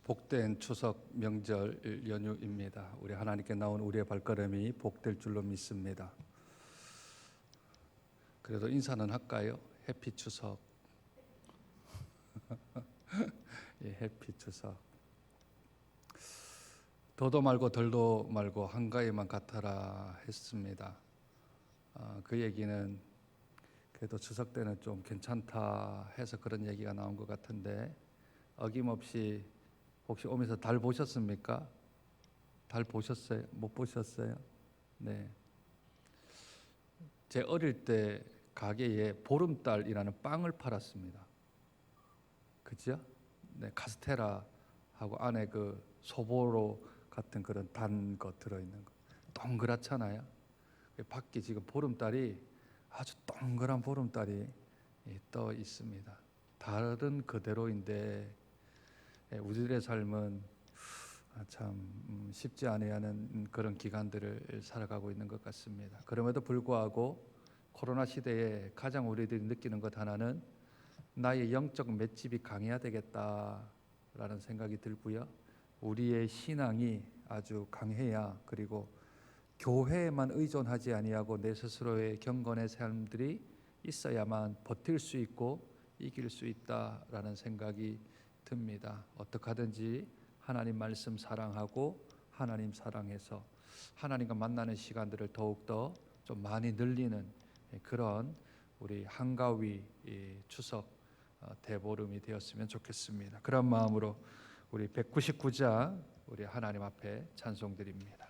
복된 추석 명절 연휴입니다. 우리 하나님께 나온 우리의 발걸음이 복될 줄로 믿습니다. 그래도 인사는 할까요? 해피 추석. 예, 해피 추석. 더도 말고 덜도 말고 한가위만 같아라 했습니다. 그 얘기는 그래도 추석 때는 좀 괜찮다 해서 그런 얘기가 나온 것 같은데, 어김없이 혹시 오면서 달 보셨습니까? 달 보셨어요? 못 보셨어요? 네. 제 어릴 때 가게에 보름달이라는 빵을 팔았습니다. 그죠? 네, 카스테라하고 안에 그 소보로 같은 그런 단 거 들어있는 거, 동그랗잖아요. 밖에 지금 보름달이 아주 동그란 보름달이 떠 있습니다. 달은 그대로인데 우리들의 삶은 참 쉽지 않아야 하는 그런 기간들을 살아가고 있는 것 같습니다. 그럼에도 불구하고 코로나 시대에 가장 우리들이 느끼는 것 하나는 나의 영적 맷집이 강해야 되겠다라는 생각이 들고요. 우리의 신앙이 아주 강해야, 그리고 교회에만 의존하지 아니하고 내 스스로의 경건의 삶들이 있어야만 버틸 수 있고 이길 수 있다라는 생각이 듭니다. 어떻게 하든지 하나님 말씀 사랑하고 하나님 사랑해서 하나님과 만나는 시간들을 더욱더 좀 많이 늘리는 그런 우리 한가위 추석 대보름이 되었으면 좋겠습니다. 그런 마음으로 우리 199장 우리 하나님 앞에 찬송드립니다.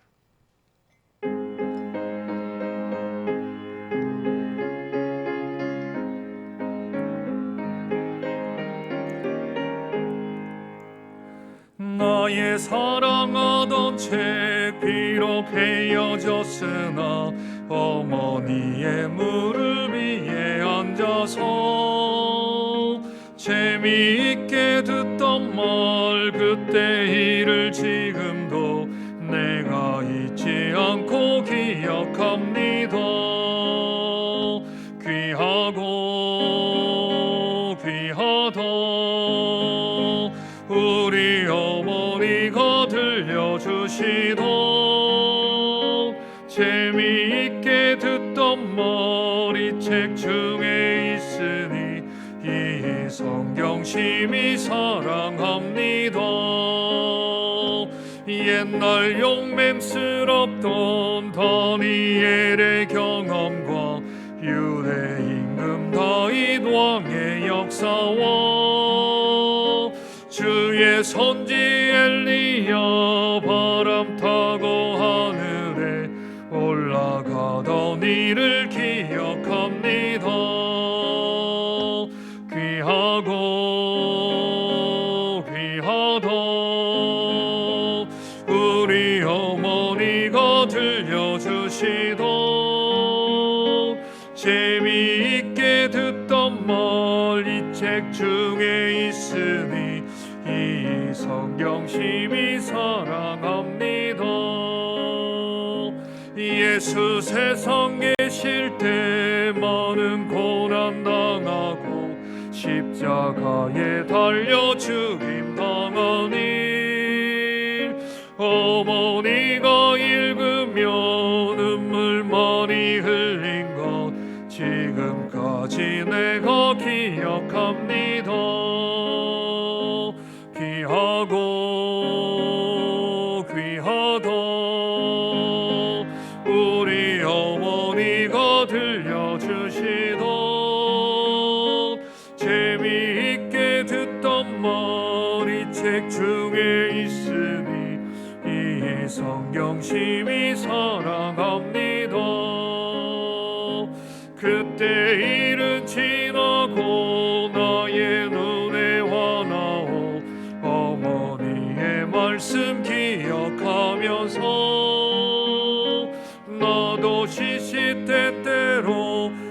나의 사랑하던 채 비록 헤어졌으나 어머니의 무릎 위에 앉아서 재미있게 듣던 말 그때 일을 지금도 내가 잊지 않고 기억합니다. 귀하고 귀하다 우리 어머니가 들려주시던 재미있게 듣던 말이 책 중에 있으니 이 성경 심히 사랑합니다. 옛날 용맹스럽던 다니엘의 경험과 유대 임금 다윗 왕의 역사와 주의 선지 엘리야 바람 타고 하늘에 올라가던 일을 기억합니다. 귀하고 귀하다 우리 어머니가 들려주시던 재미있게 듣던 말 이 책 중에 있으니 이 성경 심히 사랑합니다. 예수 세상 계실 때 많은 고난 당하고 십자가에 달려 죽임 당한 일 어머니가 읽으며 눈물 많이 흘린 것 지금까지 내가 기억합니다. 귀하고 귀하다 우리 어머니가 들려주시던 재미있게 듣던 말이 책 중에 있으니 이 성경 심히 사랑합니다. 그때 일은 지나고 나의 눈에 화나오 어머니의 말씀 기억하면서 나도 시시때때로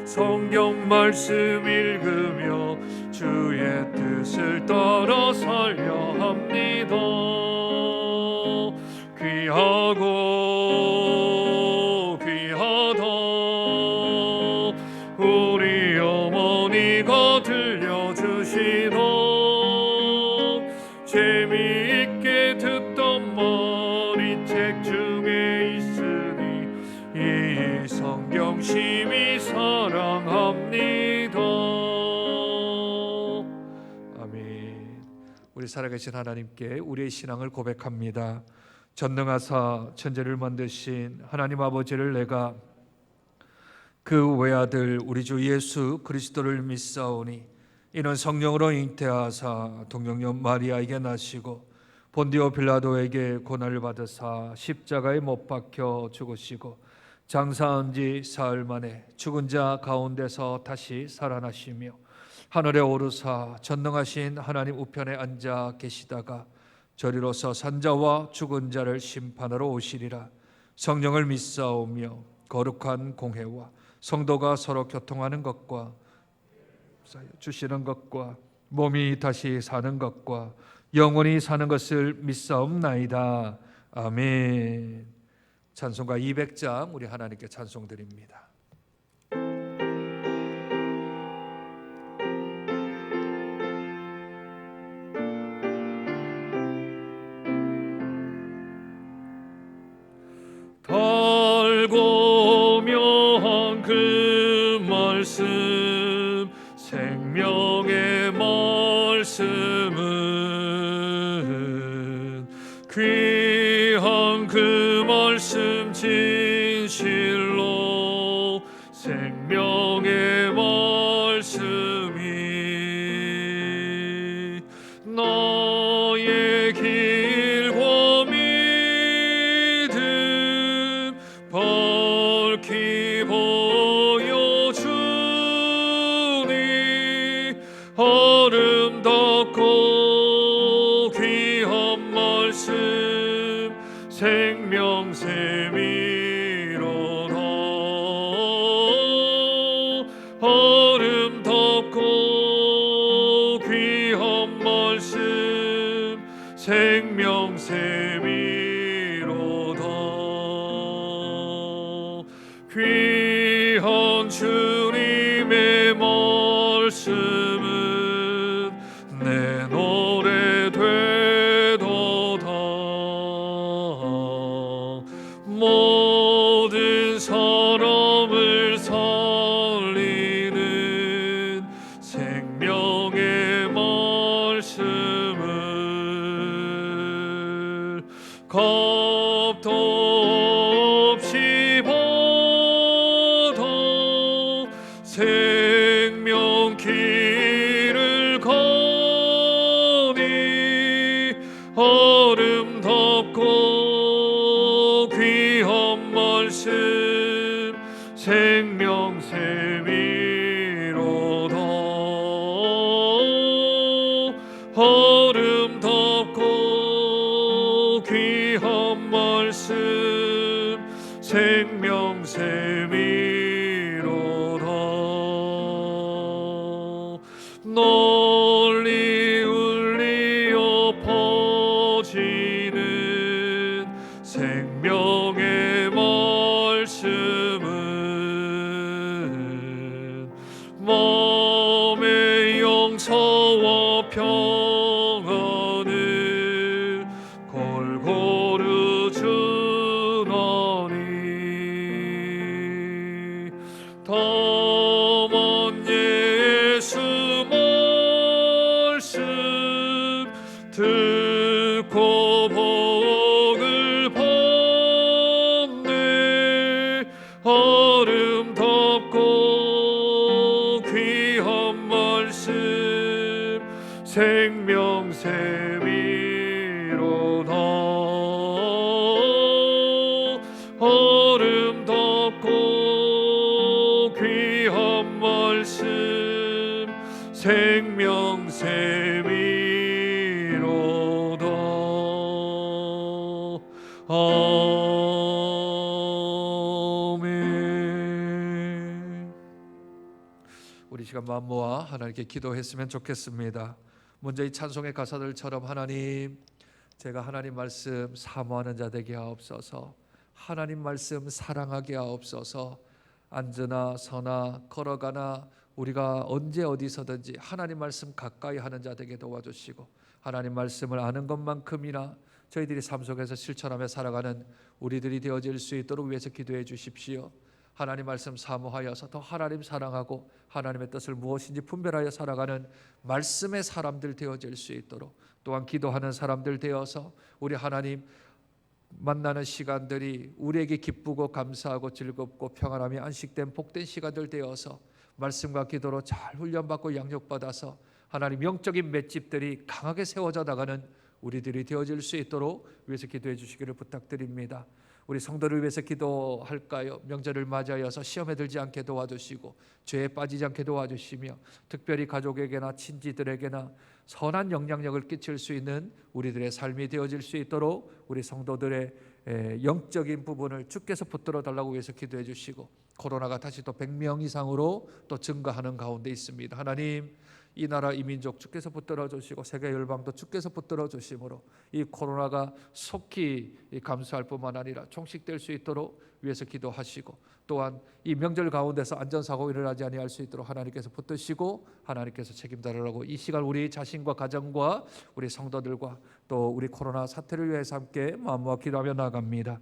성경 말씀 읽으며 주의 뜻을 따라 살려 합니다. 귀하고 귀하다 우리 어머니가 들려주시던 재미있게 책 중에 있으니 이 성경 심히 사랑합니다. 아멘. 우리 살아계신 하나님께 우리의 신앙을 고백합니다. 전능하사 천지를 만드신 하나님 아버지를 내가 그 외아들 우리 주 예수 그리스도를 믿사오니 이는 성령으로 잉태하사 동정녀 마리아에게 나시고 본디오 빌라도에게 고난을 받으사 십자가에 못 박혀 죽으시고 장사한 지 사흘 만에 죽은 자 가운데서 다시 살아나시며 하늘에 오르사 전능하신 하나님 우편에 앉아 계시다가 저리로서 산자와 죽은 자를 심판하러 오시리라. 성령을 믿사오며 거룩한 공회와 성도가 서로 교통하는 것과 주시는 것과 몸이 다시 사는 것과 영원히 사는 것을 믿사옵나이다. 아멘. 찬송가 200장 우리 하나님께 찬송드립니다. 달고 묘한 그 말씀 생명의 말씀은 귀한 그 말씀 진실로 생명의 말씀이 나의 길과 믿음 밝히 보여주니 아름답고 귀한 말씀 생명샘이로다. 아름답고 귀한 말씀 생명샘이로다. 귀한 주님의 말씀은 내 노래 되도다. 모든 사람을 살리는 생명의 말씀을 겁도 없이 받아 생명 길을 가니 아름답고 귀한 말씀 생명샘이로다. 아름답고 귀한 말씀 생명샘이로다. 널리 울리어 퍼지는 생명의 말씀은 마음의 영서와 평안을 골고루 주나니 다만 예수 말씀 듣고 복을 받네. 아름답고 귀한 말씀 생명샘이로다. 아름답고 귀한 말씀 생명샘이로다. 아멘. 우리 시간 마음 모아 하나님께 기도했으면 좋겠습니다. 먼저 이 찬송의 가사들처럼 하나님, 제가 하나님 말씀 사모하는 자 되게 하옵소서. 하나님 말씀 사랑하게 하옵소서. 앉으나 서나 걸어가나 우리가 언제 어디서든지 하나님 말씀 가까이 하는 자 되게 도와주시고 하나님 말씀을 아는 것만큼이나 저희들이 삶 속에서 실천하며 살아가는 우리들이 되어질 수 있도록 위해서 기도해 주십시오. 하나님 말씀 사모하여서 더 하나님 사랑하고 하나님의 뜻을 무엇인지 분별하여 살아가는 말씀의 사람들 되어질 수 있도록, 또한 기도하는 사람들 되어서 우리 하나님 만나는 시간들이 우리에게 기쁘고 감사하고 즐겁고 평안하며 안식된 복된 시간들 되어서 말씀과 기도로 잘 훈련받고 양육받아서 하나님 영적인 맷집들이 강하게 세워져 나가는 우리들이 되어질 수 있도록 위해서 기도해 주시기를 부탁드립니다. 우리 성도를 위해서 기도할까요? 명절을 맞이하여서 시험에 들지 않게 도와주시고 죄에 빠지지 않게 도와주시며 특별히 가족에게나 친지들에게나 선한 영향력을 끼칠 수 있는 우리들의 삶이 되어질 수 있도록 우리 성도들의 영적인 부분을 주께서 붙들어 달라고 위해서 기도해 주시고, 코로나가 다시 또 100명 이상으로 또 증가하는 가운데 있습니다. 하나님, 이 나라 이 민족 주께서 붙들어 주시고 세계 열방도 주께서 붙들어 주심으로 이 코로나가 속히 감소할 뿐만 아니라 종식될 수 있도록 위해서 기도하시고, 또한 이 명절 가운데서 안전사고 일어나지 아니할 수 있도록 하나님께서 붙드시고 하나님께서 책임다라고 이 시간 우리 자신과 가정과 우리 성도들과 또 우리 코로나 사태를 위해서 함께 마음과 기도하며 나아갑니다.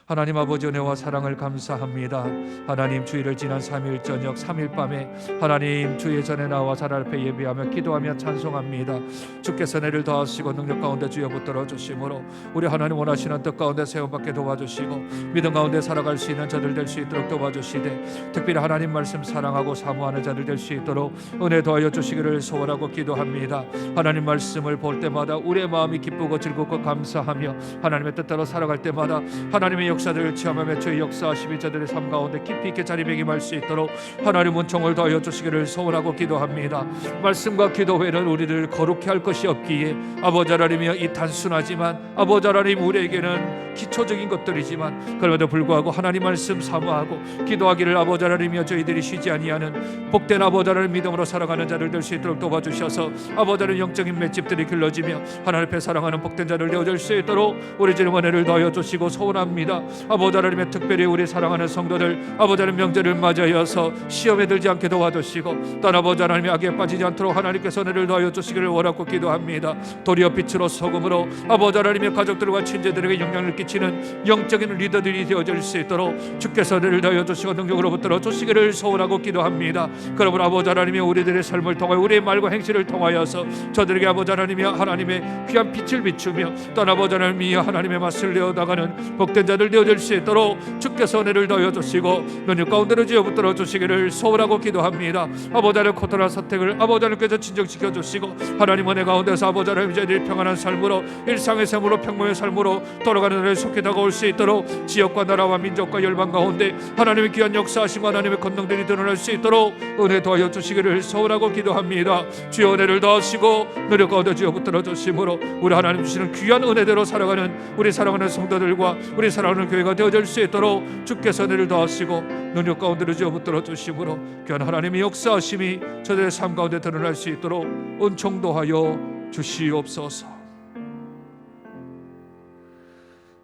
하나님 아버지 은혜와 사랑을 감사합니다. 하나님 주일을 지난 3일 저녁 3일 밤에 하나님 주의 전에 나와 살 앞에 예비하며 기도하며 찬송합니다. 주께서 은혜를 더하시고 능력 가운데 주여 붙들어 주심으로 우리 하나님 원하시는 뜻 가운데 세움받게 도와주시고 믿음 가운데 살아갈 수 있는 자들 될 수 있도록 도와주시되, 특별히 하나님 말씀 사랑하고 사모하는 자들 될 수 있도록 은혜 더하여 주시기를 소원하고 기도합니다. 하나님 말씀을 볼 때마다 우리의 마음이 기쁘고 즐겁고 감사하며 하나님의 뜻대로 살아갈 때마다 하나님의 역사들을 체험하며 주의 역사하심이 저들의 삶 가운데 깊이 있게 자리매김할 수 있도록 하나님 은총을 더하여 주시기를 소원하고 기도합니다. 말씀과 기도 외에는 우리를 거룩히 할 것이 없기에 아버지 하나님이여, 이 단순하지만 아버지 하나님 우리에게는 기초적인 것들이지만 그럼에도 불구하고 하나님 말씀 사모하고 기도하기를 아버지 하나님이여 저희들이 쉬지 아니하는 복된 아버지 하나님 믿음으로 살아가는 자들 될 수 있도록 도와주셔서 아버지 하나님 영적인 맷집들이 길러지며 하나님 앞에 사랑하는 복된 자들 되어질 수 있도록 우리 주님 은혜를 더하여 주시고 소원합니다. 아버지 하나님의 특별히 우리 사랑하는 성도들 아버지 하나님 명절을 맞이하여서 시험에 들지 않게 도와주시고 또 아버지 하나님의 악에 빠지지 않도록 하나님께서 은혜를 더하여 주시기를 원하고 기도합니다. 도리어 빛으로 소금으로 아버지 하나님의 가족들과 친지들에게 영향을 끼치는 영적인 리더들이 되어질 수 있도록 주께서 은혜를 더하여 주시고 능력으로 붙들어 주시기를 소원하고 기도합니다. 그러므로 아버지 하나님의 우리들의 삶을 통하여 우리의 말과 행실을 통하여서 저들에게 아버지 하나님이 하나님의 귀한 빛을 비추며 또 아버지 하나님이 하나님의 맛을 내어나가는 복된 자들 되어질 수 있도록 주께서 은혜를 더하여 주시고 능력 가운데로 지어 붙들어 주시기를 소원하고 기도합니다. 아버지 하나님 코로나 사택을 아버지 하나님께서 진정시켜 주시고 하나님 은혜 가운데서 아버지 하나님 저희들이 평안한 삶으로 일상의 삶으로 평범의 삶으로 돌아가는 날에 속히 다가올 수 있도록 지역과 나라와 민족과 열방 가운데 하나님의 귀한 역사하심과 하나님의 권능들이 드러날 수 있도록 은혜 더하여 주시기를 소원하고 기도합니다. 주여 은혜를 더하시고 능력 가운데 주여 붙들어 주심으로 우리 하나님 주시는 귀한 은혜대로 살아가는 우리 사랑하는 성도들과 우리 사랑하는 교회가 되어질 수 있도록 주께서 은혜를 더하시고 능력 가운데로 주여 붙들어 주심으로 귀한 하나님의 역사하심이 저들의 삶 가운데 드러날 수 있도록 은총 더하여 주시옵소서.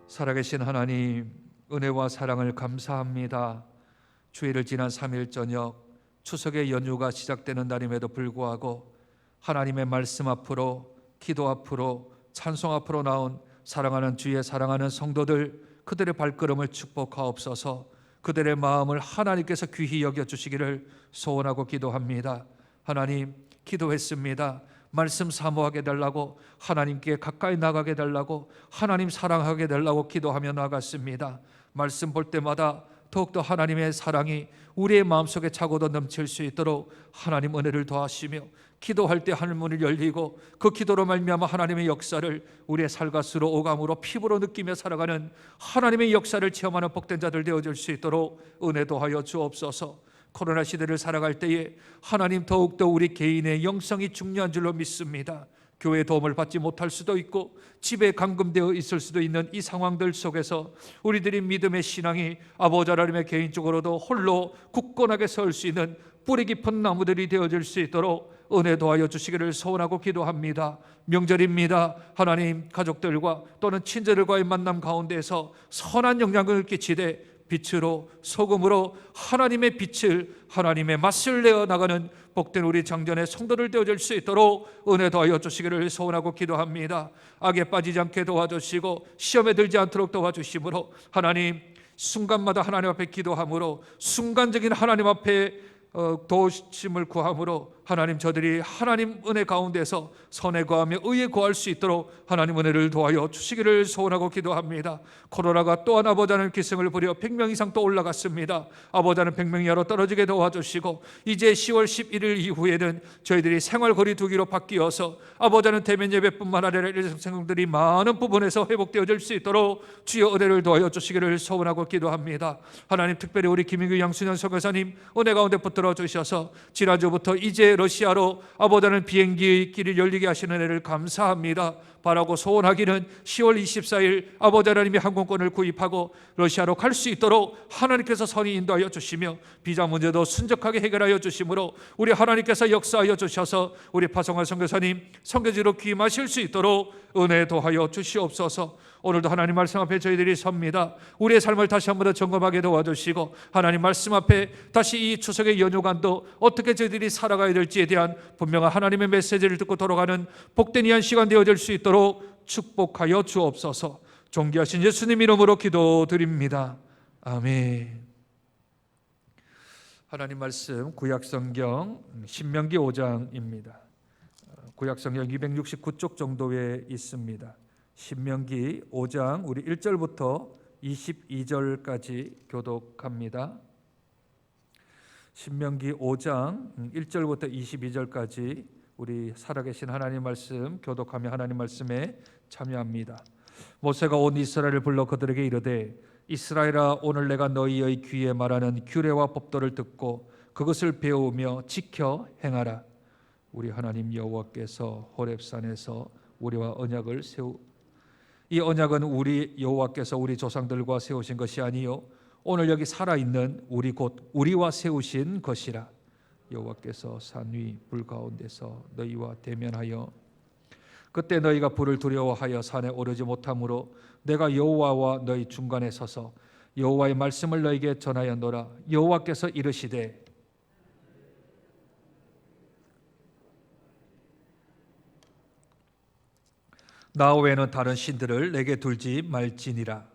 살아계신 하나님, 은혜와 사랑을 감사합니다. 주일을 지난 3일 저녁 추석의 연휴가 시작되는 날임에도 불구하고 하나님의 말씀 앞으로, 기도 앞으로, 찬송 앞으로 나온 사랑하는 주의 사랑하는 성도들, 그들의 발걸음을 축복하옵소서. 그들의 마음을 하나님께서 귀히 여겨주시기를 소원하고 기도합니다. 하나님, 기도했습니다. 말씀 사모하게 달라고, 하나님께 가까이 나가게 달라고, 하나님 사랑하게 달라고 기도하며 나갔습니다. 말씀 볼 때마다 더욱더 하나님의 사랑이 우리의 마음속에 차고도 넘칠 수 있도록 하나님 은혜를 더하시며, 기도할 때 하늘문이 열리고 그 기도로 말미암아 하나님의 역사를 우리의 살갗으로 오감으로 피부로 느끼며 살아가는 하나님의 역사를 체험하는 복된 자들 되어질 수 있도록 은혜 더하여 주옵소서. 코로나 시대를 살아갈 때에 하나님 더욱더 우리 개인의 영성이 중요한 줄로 믿습니다. 교회의 도움을 받지 못할 수도 있고 집에 감금되어 있을 수도 있는 이 상황들 속에서 우리들이 믿음의 신앙이 아버지 하나님의 개인적으로도 홀로 굳건하게 설 수 있는 뿌리 깊은 나무들이 되어질 수 있도록 은혜 도하여 주시기를 소원하고 기도합니다. 명절입니다. 하나님, 가족들과 또는 친지들과의 만남 가운데서 선한 영향을 끼치되 빛으로 소금으로 하나님의 빛을, 하나님의 맛을 내어 나가는 복된 우리 장전의 성도를 되어줄 수 있도록 은혜 더하여 주시기를 소원하고 기도합니다. 악에 빠지지 않게 도와주시고 시험에 들지 않도록 도와주심으로 하나님, 순간마다 하나님 앞에 기도함으로 순간적인 하나님 앞에 도우심을 구함으로 하나님, 저들이 하나님 은혜 가운데서 선에 거하며 의에 거할 수 있도록 하나님 은혜를 도와여 주시기를 소원하고 기도합니다. 코로나가 또한 아버지 하나님 기승을 부려 100명 이상 또 올라갔습니다. 아버지 하나님 100명 이하로 떨어지게 도와주시고 이제 10월 11일 이후에는 저희들이 생활 거리 두기로 바뀌어서 아버지 하나님 대면 예배뿐만 아니라 일상생활들이 많은 부분에서 회복되어질 수 있도록 주여 은혜를 도와여 주시기를 소원하고 기도합니다. 하나님, 특별히 우리 김인규 양순현 선교사님 은혜 가운데 붙들어 주셔서 지난주부터 이제 러시아로 아버지 하나님 비행기 길을 열리게 하시는 은혜를 감사합니다. 바라고 소원하기는 10월 24일 아버지 하나님이 항공권을 구입하고 러시아로 갈 수 있도록 하나님께서 선히 인도하여 주시며 비자 문제도 순적하게 해결하여 주심으로 우리 하나님께서 역사하여 주셔서 우리 파송환 선교사님 선교지로 귀임하실 수 있도록 은혜 도하여 주시옵소서. 오늘도 하나님 말씀 앞에 저희들이 섭니다. 우리의 삶을 다시 한번 더 점검하게 도와주시고 하나님 말씀 앞에 다시 이 추석의 연휴간도 어떻게 저희들이 살아가야 될지에 대한 분명한 하나님의 메시지를 듣고 돌아가는 복된 이 한 시간 되어질 수 있도록 축복하여 주옵소서. 존귀하신 예수님 이름으로 기도드립니다. 아멘. 하나님 말씀 구약성경 신명기 5장입니다. 구약성경 269쪽 정도에 있습니다. 신명기 5장 우리 1절부터 22절까지 교독합니다. 신명기 5장 1절부터 22절까지 우리 살아계신 하나님 말씀 교독하며 하나님 말씀에 참여합니다. 모세가 온 이스라엘을 불러 그들에게 이르되 이스라엘아, 오늘 내가 너희의 귀에 말하는 규례와 법도를 듣고 그것을 배우며 지켜 행하라. 우리 하나님 여호와께서 호렙산에서 우리와 언약을 이 언약은 우리 여호와께서 우리 조상들과 세우신 것이 아니요 오늘 여기 살아있는 우리 곧 우리와 세우신 것이라. 여호와께서 산 위 불 가운데서 너희와 대면하여 그때 너희가 불을 두려워하여 산에 오르지 못하므로 내가 여호와와 너희 중간에 서서 여호와의 말씀을 너희에게 전하였노라. 여호와께서 이르시되 나 외에는 다른 신들을 내게 둘지 말지니라.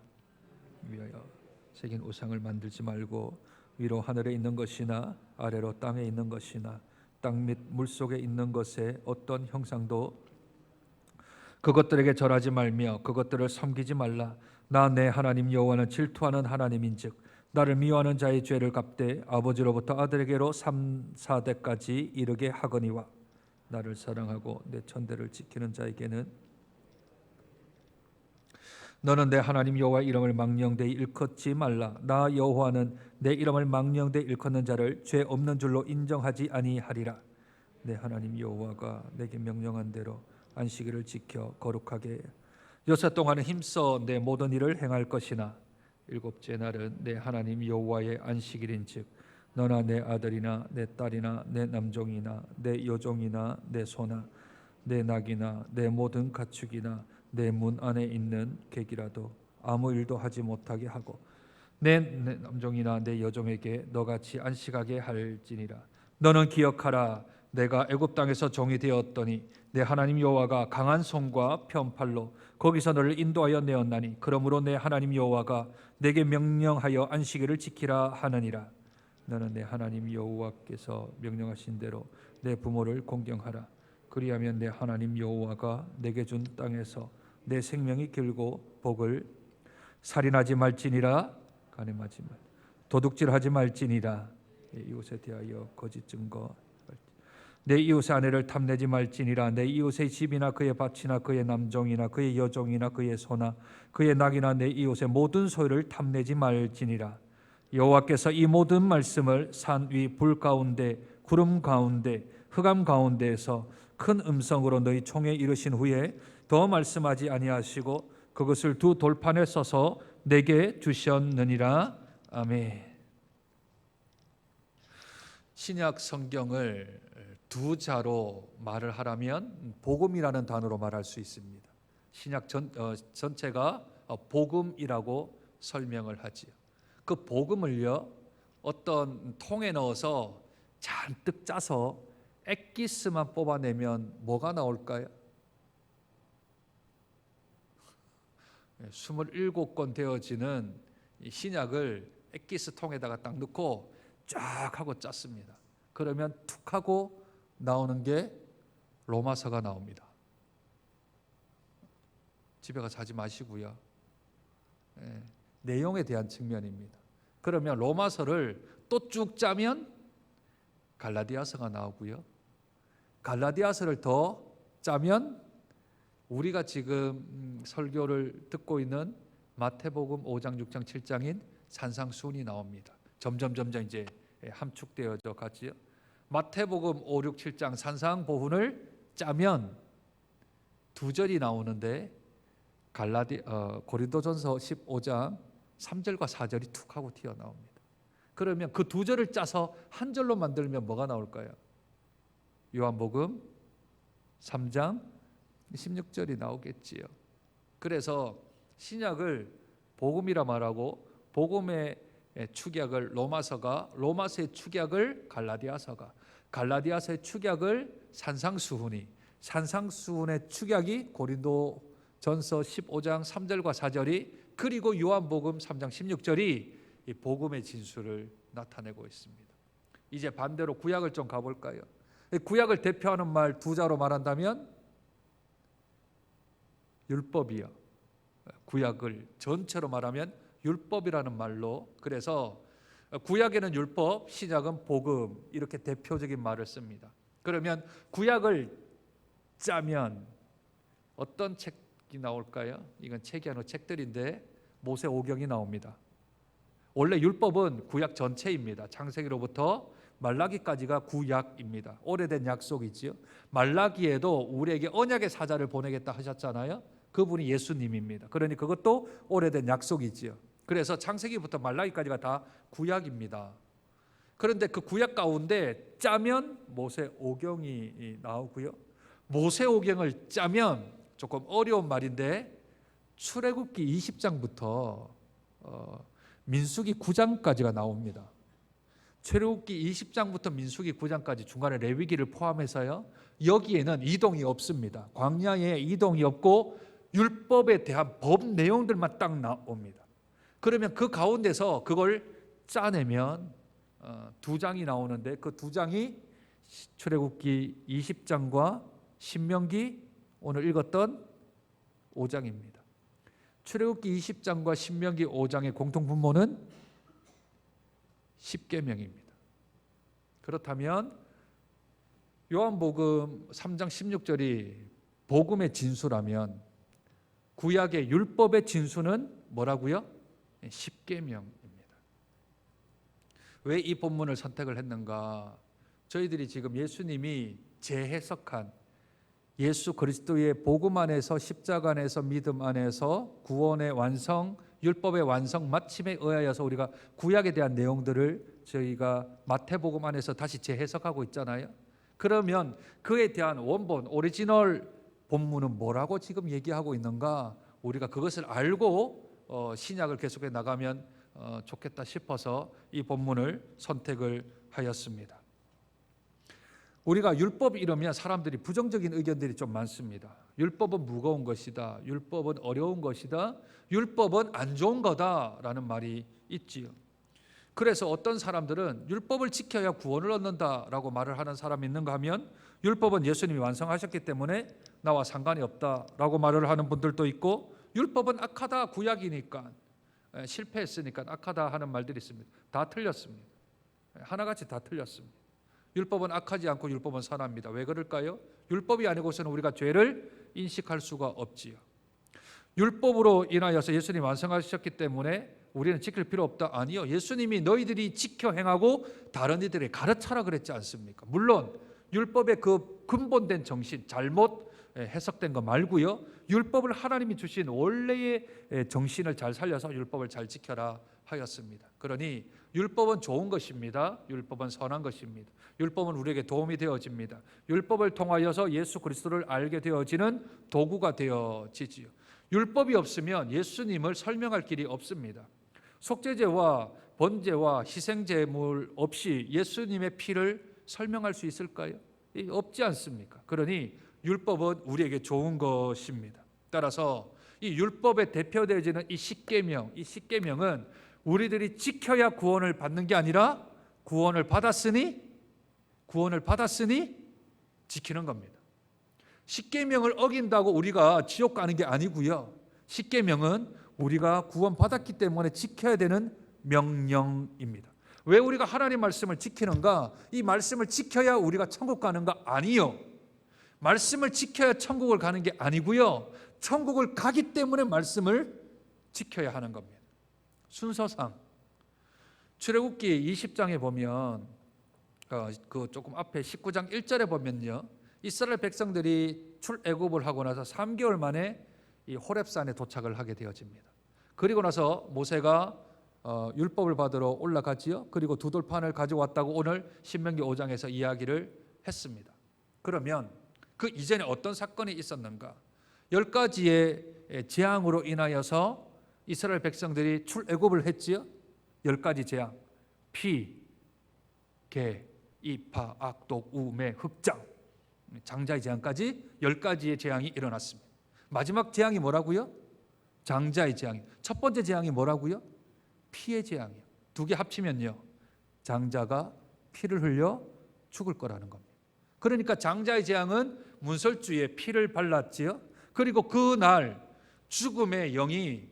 위하여 새긴 우상을 만들지 말고 위로 하늘에 있는 것이나 아래로 땅에 있는 것이나 땅 및 물속에 있는 것에 어떤 형상도 그것들에게 절하지 말며 그것들을 섬기지 말라. 나 내 하나님 여호와는 질투하는 하나님인즉 나를 미워하는 자의 죄를 갚되 아버지로부터 아들에게로 3, 4대까지 이르게 하거니와 나를 사랑하고 내 천대를 지키는 자에게는 너는 내 하나님 여호와 이름을 망령되이 일컫지 말라. 나 여호와는 내 이름을 망령되이 일컫는 자를 죄 없는 줄로 인정하지 아니하리라. 내 하나님 여호와가 내게 명령한 대로 안식일을 지켜 거룩하게 여섯 동안은 힘써 내 모든 일을 행할 것이나 일곱째 날은 내 하나님 여호와의 안식일인즉 너나 내 아들이나 내 딸이나 내 남종이나 내 여종이나 내 소나 내 낙이나 내 모든 가축이나 내 문 안에 있는 객이라도 아무 일도 하지 못하게 하고 내 남종이나 내 여종에게 너같이 안식하게 할지니라. 너는 기억하라. 내가 애굽 땅에서 종이 되었더니 내 하나님 여호와가 강한 손과 편팔로 거기서 너를 인도하여 내었나니 그러므로 내 하나님 여호와가 내게 명령하여 안식일을 지키라 하느니라. 너는 내 하나님 여호와께서 명령하신 대로 내 부모를 공경하라. 그리하면 내 하나님 여호와가 내게 준 땅에서 내 생명이 길고 복을 살인하지 말지니라. 간음하지 말 도둑질하지 말지니라. 내 이웃에 대하여 거짓 증거 내 이웃의 아내를 탐내지 말지니라. 내 이웃의 집이나 그의 밭이나 그의 남종이나 그의 여종이나 그의 소나 그의 낙이나 내 이웃의 모든 소유를 탐내지 말지니라. 여호와께서 이 모든 말씀을 산 위 불 가운데 구름 가운데 흑암 가운데에서 큰 음성으로 너희 총에 이르신 후에 더 말씀하지 아니하시고 그것을 두 돌판에 써서 내게 주셨느니라. 아멘. 신약 성경을 두 자로 말을 하라면 복음이라는 단어로 말할 수 있습니다. 신약 전체가 복음이라고 설명을 하지요. 그 복음을요 어떤 통에 넣어서 잔뜩 짜서 액기스만 뽑아내면 뭐가 나올까요? 27권 되어지는 이 신약을 액기스 통에다가 딱 넣고 쫙 하고 짰습니다. 그러면 툭 하고 나오는 게 로마서가 나옵니다. 집에 가서 하지 마시고요. 내용에 대한 측면입니다. 그러면 로마서를 또 쭉 짜면 갈라디아서가 나오고요. 갈라디아서를 더 짜면 우리가 지금 설교를 듣고 있는 마태복음 5장, 6장, 7장인 산상수훈이 나옵니다. 점점 이제 함축되어져 가지요. 마태복음 5, 6, 7장 산상보훈을 짜면 2절이 나오는데 고린도전서 15장 3절과 4절이 툭 하고 튀어나옵니다. 그러면 그 2절을 짜서 한 절로 만들면 뭐가 나올까요? 요한복음 3장 16절이 나오겠지요. 그래서 신약을 복음이라 말하고 복음의 축약을 로마서가, 로마서의 축약을 갈라디아서가, 갈라디아서의 축약을 산상수훈이, 산상수훈의 축약이 고린도전서 15장 3절과 4절이, 그리고 요한복음 3장 16절이 이 복음의 진수를 나타내고 있습니다. 이제 반대로 구약을 좀 가볼까요? 구약을 대표하는 말 2자로 말한다면 율법이요. 구약을 전체로 말하면 율법이라는 말로, 그래서 구약에는 율법, 신약은 복음, 이렇게 대표적인 말을 씁니다. 그러면 구약을 짜면 어떤 책이 나올까요? 이건 책이 아니고 책들인데 모세오경이 나옵니다. 원래 율법은 구약 전체입니다. 창세기로부터 말라기까지가 구약입니다. 오래된 약속이지요. 말라기에도 우리에게 언약의 사자를 보내겠다 하셨잖아요. 그분이 예수님입니다. 그러니 그것도 오래된 약속이지요. 그래서 창세기부터 말라기까지가 다 구약입니다. 그런데 그 구약 가운데 짜면 모세오경이 나오고요. 모세오경을 짜면 조금 어려운 말인데 출애굽기 20장부터 민수기 9장까지가 나옵니다. 출애굽기 20장부터 민수기 9장까지 중간에 레위기를 포함해서요. 여기에는 이동이 없습니다. 광야에 이동이 없고 율법에 대한 법 내용들만 딱 나옵니다. 그러면 그 가운데서 그걸 짜내면 2장이 나오는데 그 2장이 출애굽기 20장과 신명기 오늘 읽었던 5장입니다. 출애굽기 20장과 신명기 5장의 공통분모는 10계명입니다. 그렇다면 요한복음 3장 16절이 복음의 진수라면 구약의 율법의 진수는 뭐라고요? 10계명입니다. 왜 이 본문을 선택을 했는가? 저희들이 지금 예수님이 재해석한 예수 그리스도의 복음 안에서, 십자가 안에서, 믿음 안에서 구원의 완성, 율법의 완성 마침에 의하여서 우리가 구약에 대한 내용들을 저희가 마태복음 안에서 다시 재해석하고 있잖아요. 그러면 그에 대한 원본 오리지널 본문은 뭐라고 지금 얘기하고 있는가? 우리가 그것을 알고 신약을 계속해 나가면 좋겠다 싶어서 이 본문을 선택을 하였습니다. 우리가 율법 이러면 사람들이 부정적인 의견들이 좀 많습니다. 율법은 무거운 것이다. 율법은 어려운 것이다. 율법은 안 좋은 거다라는 말이 있지요. 그래서 어떤 사람들은 율법을 지켜야 구원을 얻는다라고 말을 하는 사람이 있는가 하면 율법은 예수님이 완성하셨기 때문에 나와 상관이 없다라고 말을 하는 분들도 있고, 율법은 악하다, 구약이니까 실패했으니까 악하다 하는 말들이 있습니다. 다 틀렸습니다. 하나같이 다 틀렸습니다. 율법은 악하지 않고 율법은 선합니다. 왜 그럴까요? 율법이 아니고서는 우리가 죄를 인식할 수가 없지요. 율법으로 인하여서 예수님이 완성하셨기 때문에 우리는 지킬 필요 없다? 아니요. 예수님이 너희들이 지켜 행하고 다른 이들에게 가르쳐라 그랬지 않습니까? 물론 율법의 그 근본된 정신, 잘못 해석된 거 말고요. 율법을 하나님이 주신 원래의 정신을 잘 살려서 율법을 잘 지켜라 하였습니다. 그러니 율법은 좋은 것입니다. 율법은 선한 것입니다. 율법은 우리에게 도움이 되어집니다. 율법을 통하여서 예수 그리스도를 알게 되어지는 도구가 되어지지요. 율법이 없으면 예수님을 설명할 길이 없습니다. 속죄제와 번제와 희생제물 없이 예수님의 피를 설명할 수 있을까요? 없지 않습니까? 그러니 율법은 우리에게 좋은 것입니다. 따라서 이 율법에 대표되어지는 이 십계명은 우리들이 지켜야 구원을 받는 게 아니라 구원을 받았으니 지키는 겁니다. 십계명을 어긴다고 우리가 지옥 가는 게 아니고요. 십계명은 우리가 구원받았기 때문에 지켜야 되는 명령입니다. 왜 우리가 하나님 말씀을 지키는가? 이 말씀을 지켜야 우리가 천국 가는가? 아니요. 말씀을 지켜야 천국을 가는 게 아니고요. 천국을 가기 때문에 말씀을 지켜야 하는 겁니다. 순서상 출애굽기 20장에 보면 그 조금 앞에 19장 1절에 보면요. 이스라엘 백성들이 출애굽을 하고 나서 3개월 만에 이 호렙산에 도착을 하게 되어집니다. 그리고 나서 모세가 율법을 받으러 올라가지요. 그리고 두 돌판을 가져왔다고 오늘 신명기 5장에서 이야기를 했습니다. 그러면 그 이전에 어떤 사건이 있었는가? 10가지의 재앙으로 인하여서 이스라엘 백성들이 출애굽을 했지요. 10가지 재앙, 피, 개, 이파, 악독, 우매, 흑장, 장자의 재앙까지 10가지의 재앙이 일어났습니다. 마지막 재앙이 뭐라고요? 장자의 재앙이. 첫 번째 재앙이 뭐라고요? 피의 재앙이요. 두 개 합치면요, 장자가 피를 흘려 죽을 거라는 겁니다. 그러니까 장자의 재앙은 문설주에 피를 발랐지요. 그리고 그날 죽음의 영이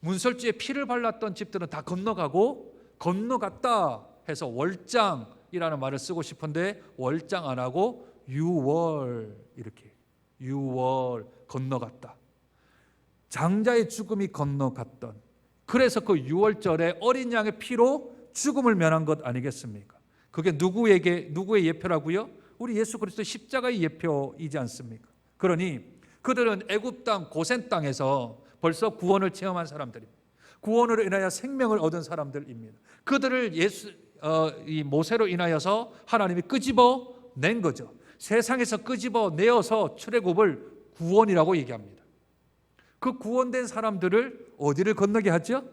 문설주에 피를 발랐던 집들은 다 건너갔다 해서 월장이라는 말을 쓰고 싶은데 월장 안 하고 유월, 이렇게 유월, 건너갔다. 장자의 죽음이 건너갔던, 그래서 그 유월절에 어린 양의 피로 죽음을 면한 것 아니겠습니까? 그게 누구의 예표라고요? 우리 예수 그리스도의 십자가의 예표이지 않습니까? 그러니 그들은 애굽 땅 고센 땅에서 벌써 구원을 체험한 사람들입니다. 구원으로 인하여 생명을 얻은 사람들입니다. 그들을 이 모세로 인하여서 하나님이 끄집어 낸 거죠. 세상에서 끄집어 내어서 출애굽을 구원이라고 얘기합니다. 그 구원된 사람들을 어디를 건너게 하죠?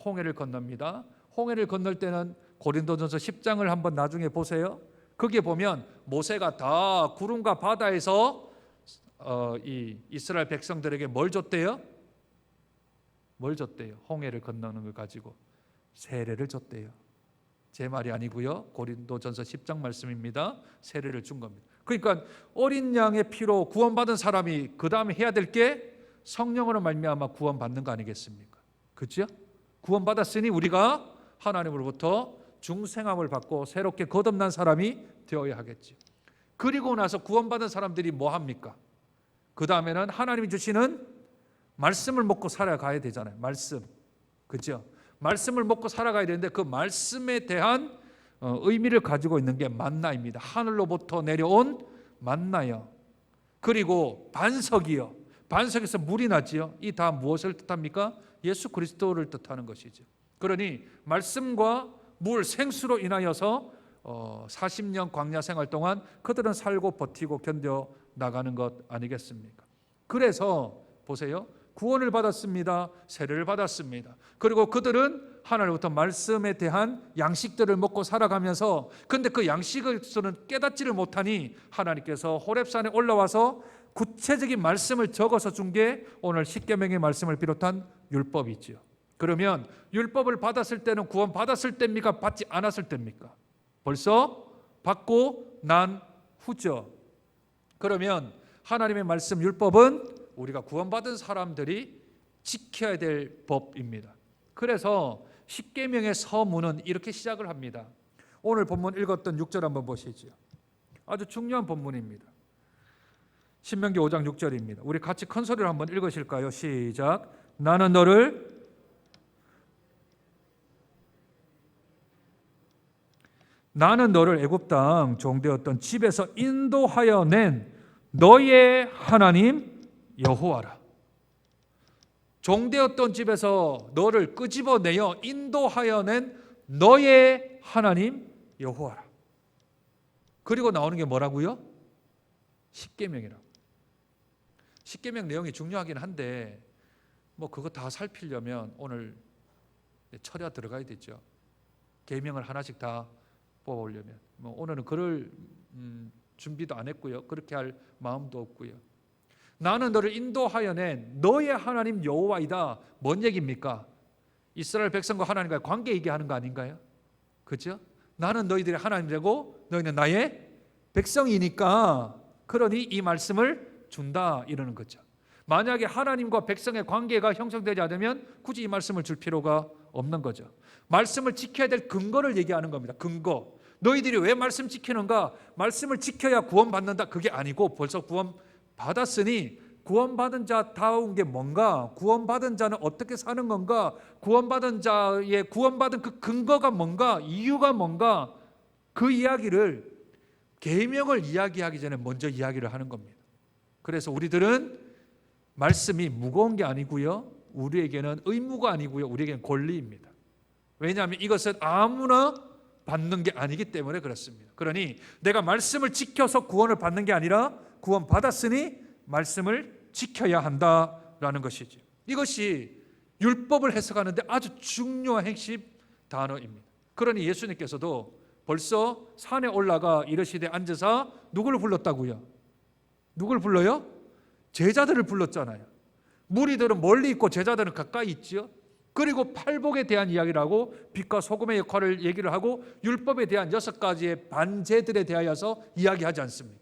홍해를 건넙니다. 홍해를 건널 때는 고린도전서 10장을 한번 나중에 보세요. 거기에 보면 모세가 다 구름과 바다에서 이 이스라엘 백성들에게 뭘 줬대요? 홍해를 건너는 걸 가지고 세례를 줬대요. 제 말이 아니고요. 고린도전서 10장 말씀입니다. 세례를 준 겁니다. 그러니까 어린 양의 피로 구원받은 사람이 그 다음에 해야 될 게 성령으로 말미암아 구원받는 거 아니겠습니까? 그렇죠? 구원받았으니 우리가 하나님으로부터 중생함을 받고 새롭게 거듭난 사람이 되어야 하겠지. 그리고 나서 구원받은 사람들이 뭐 합니까? 그 다음에는 하나님이 주시는 말씀을 먹고 살아가야 되잖아요. 말씀, 그렇죠? 말씀을 먹고 살아가야 되는데 그 말씀에 대한 의미를 가지고 있는 게 만나입니다. 하늘로부터 내려온 만나요. 그리고 반석이요. 반석에서 물이 나지요. 이 다 무엇을 뜻합니까? 예수 그리스도를 뜻하는 것이죠. 그러니 말씀과 물, 생수로 인하여서 40년 광야 생활 동안 그들은 살고 버티고 견뎌 나가는 것 아니겠습니까? 그래서 보세요. 구원을 받았습니다. 세례를 받았습니다. 그리고 그들은 하나님부터 말씀에 대한 양식들을 먹고 살아가면서, 근데 그 양식에서는 깨닫지를 못하니 하나님께서 호렙산에 올라와서 구체적인 말씀을 적어서 준 게 오늘 십계명의 말씀을 비롯한 율법이죠. 그러면 율법을 받았을 때는 구원 받았을 때입니까? 받지 않았을 때입니까? 벌써 받고 난 후죠. 그러면 하나님의 말씀 율법은 우리가 구원받은 사람들이 지켜야 될 법입니다. 그래서 십계명의 서문은 이렇게 시작을 합니다. 오늘 본문 읽었던 6절 한번 보시죠. 아주 중요한 본문입니다. 신명기 5장 6절입니다. 우리 같이 큰 소리로 한번 읽으실까요? 시작. 나는 너를 애굽 땅 종되었던 집에서 인도하여 낸 너의 하나님 여호와라. 종되었던 집에서 너를 끄집어내어 인도하여 낸 너의 하나님 여호와라. 그리고 나오는 게 뭐라고요? 십계명이라고. 십계명 내용이 중요하긴 한데 뭐 그거 다 살피려면 오늘 철야 들어가야 되죠. 계명을 하나씩 다 뽑아오려면 오늘은 그럴 준비도 안 했고요. 그렇게 할 마음도 없고요. 나는 너를 인도하여 낸 너의 하나님 여호와이다. 뭔 얘기입니까? 이스라엘 백성과 하나님과의 관계 얘기하는 거 아닌가요? 그렇죠? 나는 너희들의 하나님 되고 너희는 나의 백성이니까 그러니 이 말씀을 준다 이러는 거죠. 만약에 하나님과 백성의 관계가 형성되지 않으면 굳이 이 말씀을 줄 필요가 없는 거죠. 말씀을 지켜야 될 근거를 얘기하는 겁니다. 근거. 너희들이 왜 말씀 지키는가? 말씀을 지켜야 구원받는다. 그게 아니고 벌써 구원받았으니 구원받은 자다운 게 뭔가? 구원받은 자는 어떻게 사는 건가? 구원받은 자의 구원받은 그 근거가 뭔가? 이유가 뭔가? 그 이야기를 계명을 이야기하기 전에 먼저 이야기를 하는 겁니다. 그래서 우리들은 말씀이 무거운 게 아니고요. 우리에게는 의무가 아니고요. 우리에게는 권리입니다. 왜냐하면 이것은 아무나 받는 게 아니기 때문에 그렇습니다. 그러니 내가 말씀을 지켜서 구원을 받는 게 아니라 구원 받았으니 말씀을 지켜야 한다라는 것이죠. 이것이 율법을 해석하는데 아주 중요한 핵심 단어입니다. 그러니 예수님께서도 벌써 산에 올라가 이르시되 앉으사 누구를 불렀다고요? 누구를 불러요? 제자들을 불렀잖아요. 무리들은 멀리 있고 제자들은 가까이 있지요. 그리고 팔복에 대한 이야기를 하고 빛과 소금의 역할을 얘기를 하고 율법에 대한 6가지의 반제들에 대하여서 이야기하지 않습니까?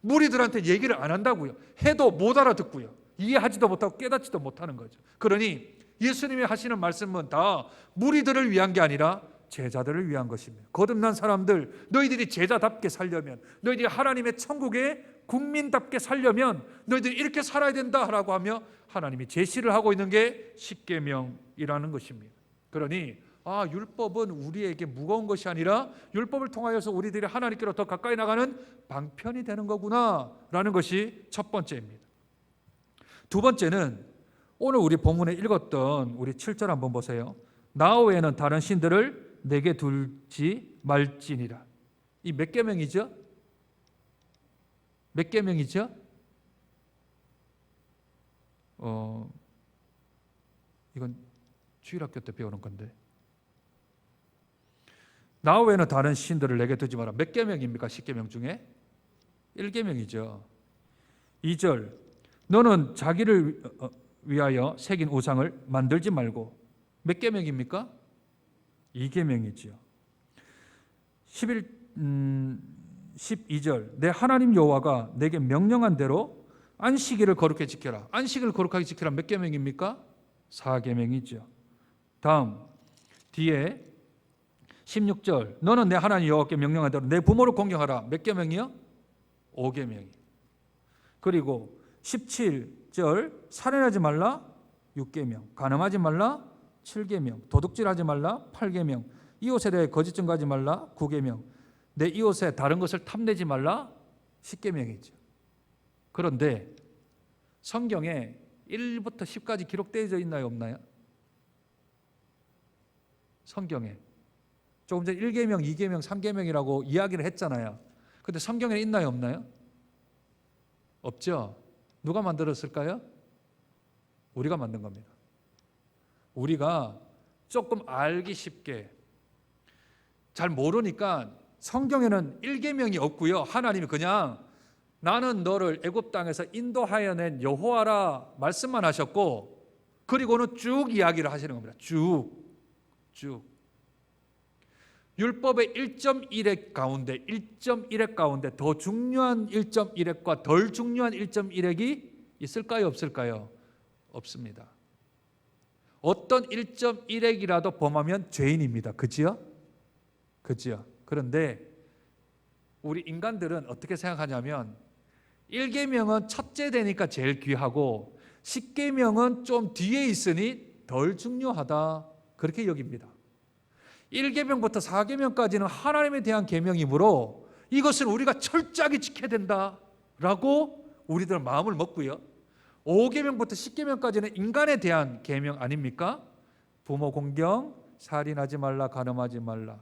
무리들한테 얘기를 안 한다고요. 해도 못 알아듣고요. 이해하지도 못하고 깨닫지도 못하는 거죠. 그러니 예수님이 하시는 말씀은 다 무리들을 위한 게 아니라 제자들을 위한 것입니다. 거듭난 사람들, 너희들이 제자답게 살려면, 너희들이 하나님의 천국의 국민답게 살려면 너희들이 이렇게 살아야 된다라고 하며 하나님이 제시를 하고 있는 게 십계명이라는 것입니다. 그러니 율법은 우리에게 무거운 것이 아니라 율법을 통하여서 우리들이 하나님께로 더 가까이 나가는 방편이 되는 거구나라는 것이 첫 번째입니다. 두 번째는 오늘 우리 본문에 읽었던 우리 7절 한번 보세요. 나 외에는 다른 신들을 내게 둘지 말지니라. 이 몇 계명이죠? 몇 계명이죠? 이건 주일학교 때 배우는 건데. 나 외에는 다른 신들을 내게 두지 마라. 몇 계명입니까? 10계명 중에 1계명이죠. 2절 너는 자기를 위하여 새긴 우상을 만들지 말고. 몇 계명입니까? 2계명이죠. 12절 내 하나님 여호와가 내게 명령한 대로 안식일을 거룩히 지켜라. 안식일을 거룩하게 지켜라. 몇 계명입니까? 4계명이죠. 다음 뒤에 16절 너는 내 하나님 여호와께 명령한 대로 내 부모를 공경하라. 몇 계명이요? 5계명이. 그리고 17절 살인하지 말라. 6계명. 간음하지 말라. 7계명. 도둑질하지 말라. 8계명. 이웃에 대해 거짓 증거하지 말라. 9계명. 내 이웃에 다른 것을 탐내지 말라. 10계명이죠. 그런데 성경에 1부터 10까지 기록되어 있나요? 없나요? 성경에 조금 전에 1계명, 2계명, 3계명이라고 이야기를 했잖아요. 근데 성경에 있나요? 없나요? 없죠. 누가 만들었을까요? 우리가 만든 겁니다. 우리가 조금 알기 쉽게 잘 모르니까 성경에는 1계명이 없고요. 하나님이 그냥 나는 너를 애굽 땅에서 인도하여 낸 여호와라 말씀만 하셨고 그리고는 쭉 이야기를 하시는 겁니다. 쭉. 율법의 1.1획 가운데 1.1획 가운데 더 중요한 1.1획과 덜 중요한 1.1획이 있을까요? 없을까요? 없습니다. 어떤 1.1획이라도 범하면 죄인입니다. 그지요? 그런데 우리 인간들은 어떻게 생각하냐면 1계명은 첫째 되니까 제일 귀하고 10계명은 좀 뒤에 있으니 덜 중요하다. 그렇게 여깁니다. 1계명부터 4계명까지는 하나님에 대한 계명이므로 이것을 우리가 철저하게 지켜야 된다라고 우리들 마음을 먹고요. 5계명부터 10계명까지는 인간에 대한 계명 아닙니까? 부모 공경, 살인하지 말라, 간음하지 말라,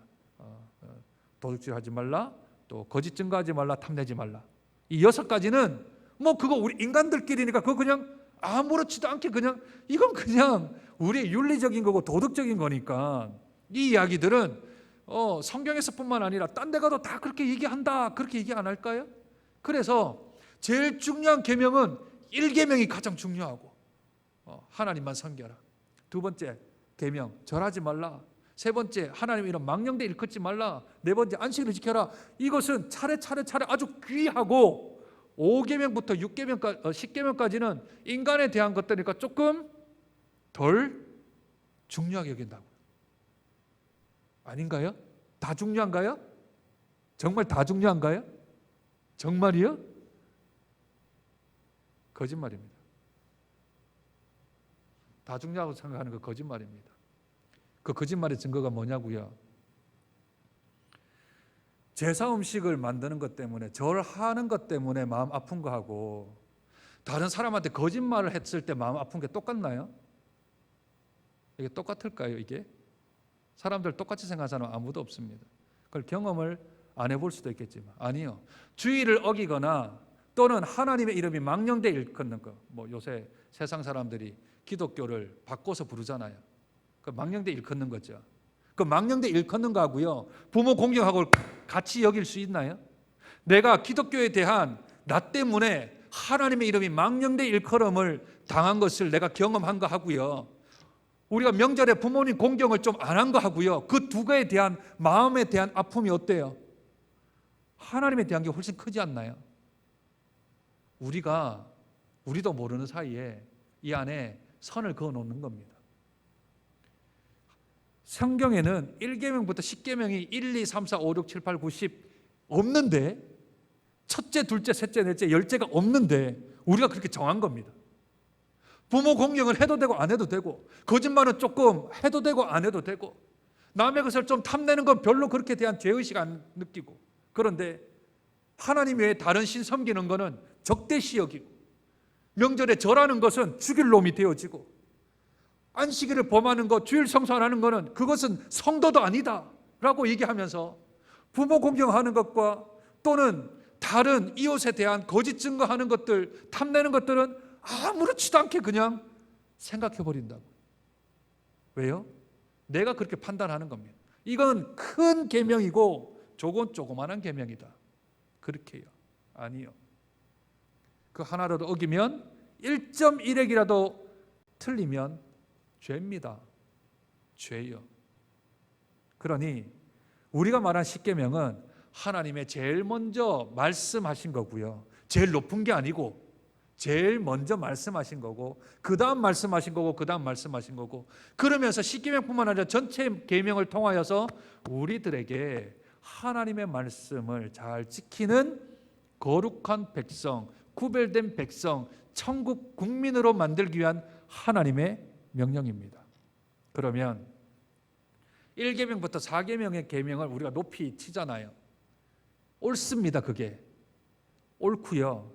도둑질하지 말라, 또 거짓 증거하지 말라, 탐내지 말라. 이 6가지는 뭐 그거 우리 인간들끼리니까 그거 그냥 아무렇지도 않게 그냥 이건 그냥 우리의 윤리적인 거고 도덕적인 거니까 이 이야기들은 성경에서뿐만 아니라 딴 데 가도 다 그렇게 얘기한다. 그렇게 얘기 안 할까요? 그래서 제일 중요한 계명은 1계명이 가장 중요하고 하나님만 섬겨라. 두 번째 계명 절하지 말라. 세 번째 하나님 이런 망령되 일컫지 말라. 네 번째 안식일을 지켜라. 이것은 차례차례 아주 귀하고 5계명부터 6계명까지 10계명까지는 인간에 대한 것들이니까 조금 덜 중요하게 여긴다고. 아닌가요? 다 중요한가요? 정말 다 중요한가요? 정말이요? 거짓말입니다. 다 중요하다고 생각하는 거 거짓말입니다. 그 거짓말의 증거가 뭐냐고요? 제사 음식을 만드는 것 때문에 절하는 것 때문에 마음 아픈 거하고 다른 사람한테 거짓말을 했을 때 마음 아픈 게 똑같나요? 이게 똑같을까요? 이게? 사람들 똑같이 생각하는 사람 아무도 없습니다. 그걸 경험을 안 해볼 수도 있겠지만 아니요. 주의를 어기거나 또는 하나님의 이름이 망령되 일컫는 거. 뭐 요새 세상 사람들이 기독교를 바꿔서 부르잖아요. 그 망령되 일컫는 거죠. 그 망령되 일컫는 거하고요. 부모 공경하고 같이 여길 수 있나요? 내가 기독교에 대한 나 때문에 하나님의 이름이 망령되 일컬음을 당한 것을 내가 경험한 거 하고요. 우리가 명절에 부모님 공경을 좀 안 한 거 하고요. 그 두 가지에 대한 마음에 대한 아픔이 어때요? 하나님에 대한 게 훨씬 크지 않나요? 우리도 모르는 사이에 이 안에 선을 그어 놓는 겁니다. 성경에는 1계명부터 10계명이 1, 2, 3, 4, 5, 6, 7, 8, 9, 10 없는데 첫째, 둘째, 셋째, 넷째, 열째가 없는데 우리가 그렇게 정한 겁니다. 부모 공경을 해도 되고 안 해도 되고 거짓말은 조금 해도 되고 안 해도 되고 남의 것을 좀 탐내는 건 별로 그렇게 대한 죄의식 안 느끼고 그런데 하나님 외에 다른 신 섬기는 거는 적대시 여기고 명절에 절하는 것은 죽일 놈이 되어지고 안식일을 범하는 것, 주일 성수 안 하는 것은 그것은 성도도 아니다 라고 얘기하면서 부모 공경하는 것과 또는 다른 이웃에 대한 거짓 증거하는 것들, 탐내는 것들은 아무렇지도 않게 그냥 생각해 버린다고. 왜요? 내가 그렇게 판단하는 겁니다. 이건 큰 계명이고 저건 조그마한 계명이다. 그렇게요? 아니요. 그 하나라도 어기면 1.1핵이라도 틀리면 죄입니다. 죄요. 그러니 우리가 말한 10계명은 하나님의 제일 먼저 말씀하신 거고요. 제일 높은 게 아니고 제일 먼저 말씀하신 거고 그 다음 말씀하신 거고 그 다음 말씀하신 거고 그러면서 10계명뿐만 아니라 전체 계명을 통하여서 우리들에게 하나님의 말씀을 잘 지키는 거룩한 백성, 구별된 백성, 천국 국민으로 만들기 위한 하나님의 명령입니다. 그러면 1계명부터 4계명의 계명을 우리가 높이 치잖아요. 옳습니다. 그게 옳고요.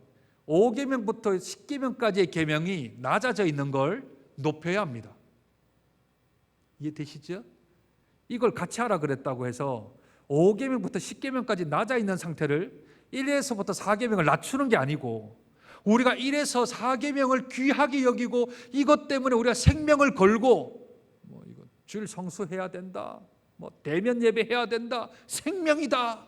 5계명부터 10계명까지의 계명이 낮아져 있는 걸 높여야 합니다. 이해되시죠? 이걸 같이 하라 그랬다고 해서 5계명부터 10계명까지 낮아 있는 상태를 1에서부터 4계명을 낮추는 게 아니고 우리가 1에서 4계명을 귀하게 여기고 이것 때문에 우리가 생명을 걸고 이거 주일 성수해야 된다. 대면 예배해야 된다. 생명이다.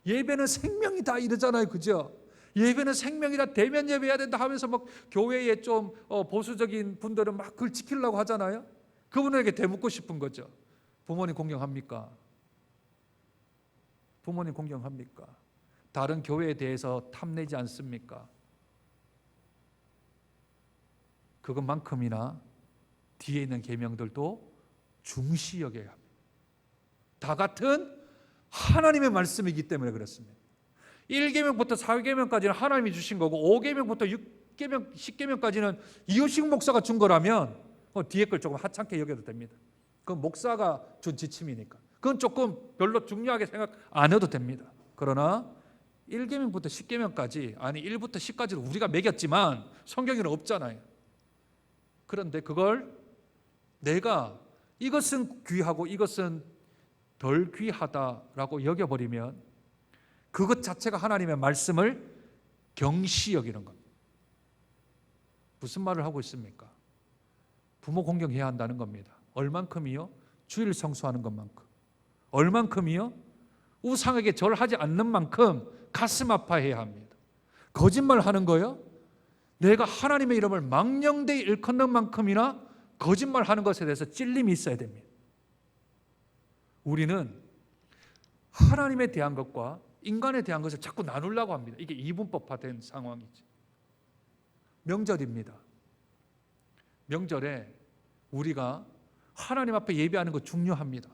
예배는 생명이다 이러잖아요. 그죠? 예배는 생명이다. 대면 예배해야 된다 하면서 교회에 좀 보수적인 분들은 막 그걸 지키려고 하잖아요. 그분에게 되묻고 싶은 거죠. 부모님 공경합니까? 부모님 공경합니까? 다른 교회에 대해서 탐내지 않습니까? 그것만큼이나 뒤에 있는 계명들도 중시 여겨야 합니다. 다 같은 하나님의 말씀이기 때문에 그렇습니다. 1계명부터 4계명까지는 하나님이 주신 거고 5계명부터 6계명, 10계명까지는 이호식 목사가 준 거라면 뒤에 걸 조금 하찮게 여겨도 됩니다. 그건 목사가 준 지침이니까 그건 조금 별로 중요하게 생각 안 해도 됩니다. 그러나 1계명부터 10계명까지 아니 1부터 10까지를 우리가 매겼지만 성경에는 없잖아요. 그런데 그걸 내가 이것은 귀하고 이것은 덜 귀하다라고 여겨버리면 그것 자체가 하나님의 말씀을 경시 여기는 겁니다. 무슨 말을 하고 있습니까? 부모 공경해야 한다는 겁니다. 얼만큼이요? 주일 성수하는 것만큼. 얼만큼이요? 우상에게 절하지 않는 만큼 가슴 아파해야 합니다. 거짓말하는 거요? 내가 하나님의 이름을 망령되이 일컫는 만큼이나 거짓말하는 것에 대해서 찔림이 있어야 됩니다. 우리는 하나님에 대한 것과 인간에 대한 것을 자꾸 나누려고 합니다. 이게 이분법화된 상황이지. 명절입니다. 명절에 우리가 하나님 앞에 예배하는 것 중요합니다.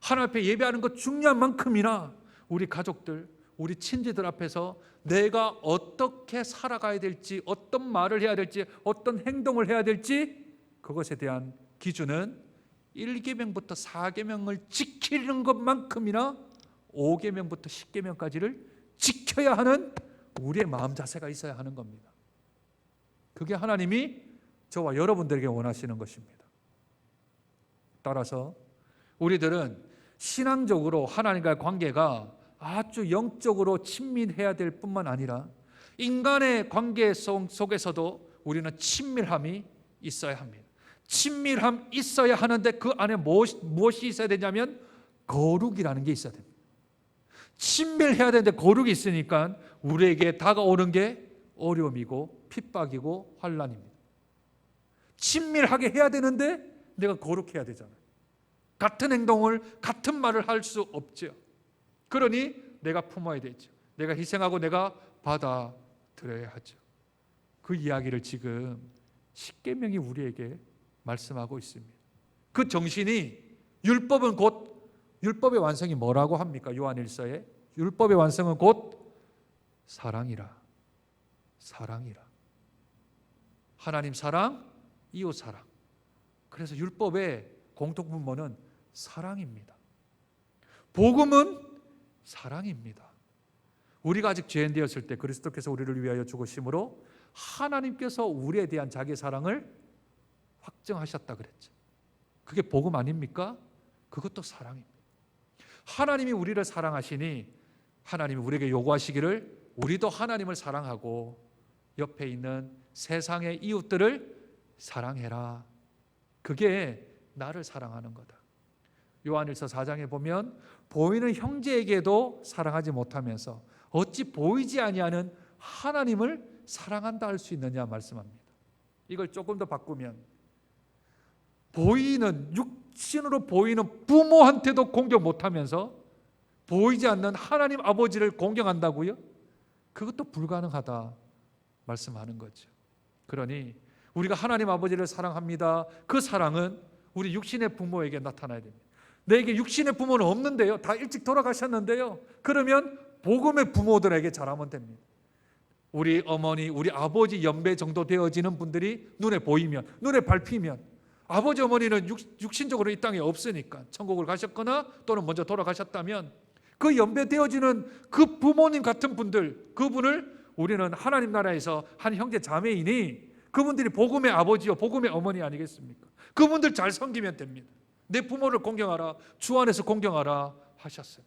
하나님 앞에 예배하는 것 중요한 만큼이나 우리 가족들, 우리 친지들 앞에서 내가 어떻게 살아가야 될지, 어떤 말을 해야 될지, 어떤 행동을 해야 될지, 그것에 대한 기준은 1계명부터 4계명을 지키는 것만큼이나 5계명부터 10계명까지를 지켜야 하는 우리의 마음 자세가 있어야 하는 겁니다. 그게 하나님이 저와 여러분들에게 원하시는 것입니다. 따라서 우리들은 신앙적으로 하나님과의 관계가 아주 영적으로 친밀해야 될 뿐만 아니라 인간의 관계 속에서도 우리는 친밀함이 있어야 합니다. 친밀함 있어야 하는데 그 안에 무엇이 있어야 되냐면 거룩이라는 게 있어야 됩니다. 친밀해야 되는데 거룩이 있으니까 우리에게 다가오는 게 어려움이고 핍박이고 환난입니다. 친밀하게 해야 되는데 내가 거룩해야 되잖아요. 같은 행동을, 같은 말을 할 수 없죠. 그러니 내가 품어야 되죠. 내가 희생하고 내가 받아들여야 하죠. 그 이야기를 지금 십계명이 우리에게 말씀하고 있습니다. 그 정신이 율법은 곧 율법의 완성이 뭐라고 합니까? 요한일서에 율법의 완성은 곧 사랑이라. 사랑이라. 하나님 사랑, 이웃 사랑. 그래서 율법의 공통분모는 사랑입니다. 복음은 사랑입니다. 우리가 아직 죄인 되었을 때 그리스도께서 우리를 위하여 죽으심으로 하나님께서 우리에 대한 자기의 사랑을 확증하셨다 그랬죠. 그게 복음 아닙니까? 그것도 사랑입니다. 하나님이 우리를 사랑하시니 하나님이 우리에게 요구하시기를 우리도 하나님을 사랑하고 옆에 있는 세상의 이웃들을 사랑해라. 그게 나를 사랑하는 거다. 요한일서 4장에 보면 보이는 형제에게도 사랑하지 못하면서 어찌 보이지 아니하는 하나님을 사랑한다 할 수 있느냐 말씀합니다. 이걸 조금 더 바꾸면 보이는 육신으로 보이는 부모한테도 공경 못하면서 보이지 않는 하나님 아버지를 공경한다고요? 그것도 불가능하다 말씀하는 거죠. 그러니 우리가 하나님 아버지를 사랑합니다. 그 사랑은 우리 육신의 부모에게 나타나야 됩니다. 내게 육신의 부모는 없는데요. 다 일찍 돌아가셨는데요. 그러면 복음의 부모들에게 잘하면 됩니다. 우리 어머니, 우리 아버지 연배 정도 되어지는 분들이 눈에 보이면, 눈에 밟히면 아버지 어머니는 육신적으로 이 땅에 없으니까 천국을 가셨거나 또는 먼저 돌아가셨다면 그 연배 되어지는 그 부모님 같은 분들, 그분을 우리는 하나님 나라에서 한 형제 자매이니 그분들이 복음의 아버지요 복음의 어머니 아니겠습니까? 그분들 잘 섬기면 됩니다. 내 부모를 공경하라, 주 안에서 공경하라 하셨어요.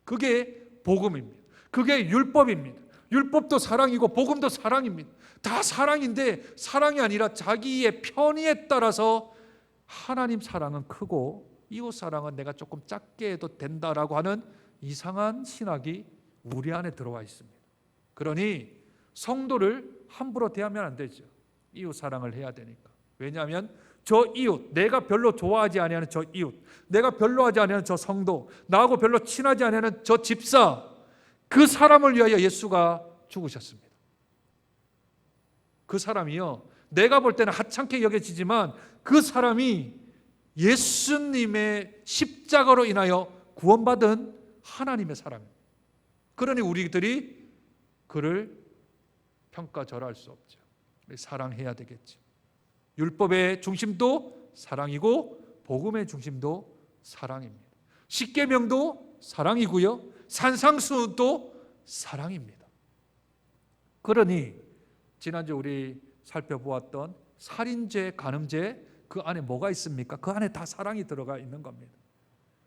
그게 복음입니다. 그게 율법입니다. 율법도 사랑이고 복음도 사랑입니다. 다 사랑인데 사랑이 아니라 자기의 편의에 따라서 하나님 사랑은 크고 이웃 사랑은 내가 조금 작게 해도 된다라고 하는 이상한 신학이 우리 안에 들어와 있습니다. 그러니 성도를 함부로 대하면 안 되죠. 이웃 사랑을 해야 되니까. 왜냐하면 저 이웃, 내가 별로 좋아하지 아니하는 저 이웃, 내가 별로 하지 아니하는 저 성도, 나하고 별로 친하지 아니하는 저 집사, 그 사람을 위하여 예수가 죽으셨습니다. 그 사람이요, 내가 볼 때는 하찮게 여겨지지만 그 사람이 예수님의 십자가로 인하여 구원받은 하나님의 사람입니다. 그러니 우리들이 그를 평가절하할 수 없죠. 사랑해야 되겠죠. 율법의 중심도 사랑이고 복음의 중심도 사랑입니다. 십계명도 사랑이고요, 산상수훈도 사랑입니다. 그러니 지난주 우리 살펴보았던 살인죄, 간음죄, 그 안에 뭐가 있습니까? 그 안에 다 사랑이 들어가 있는 겁니다.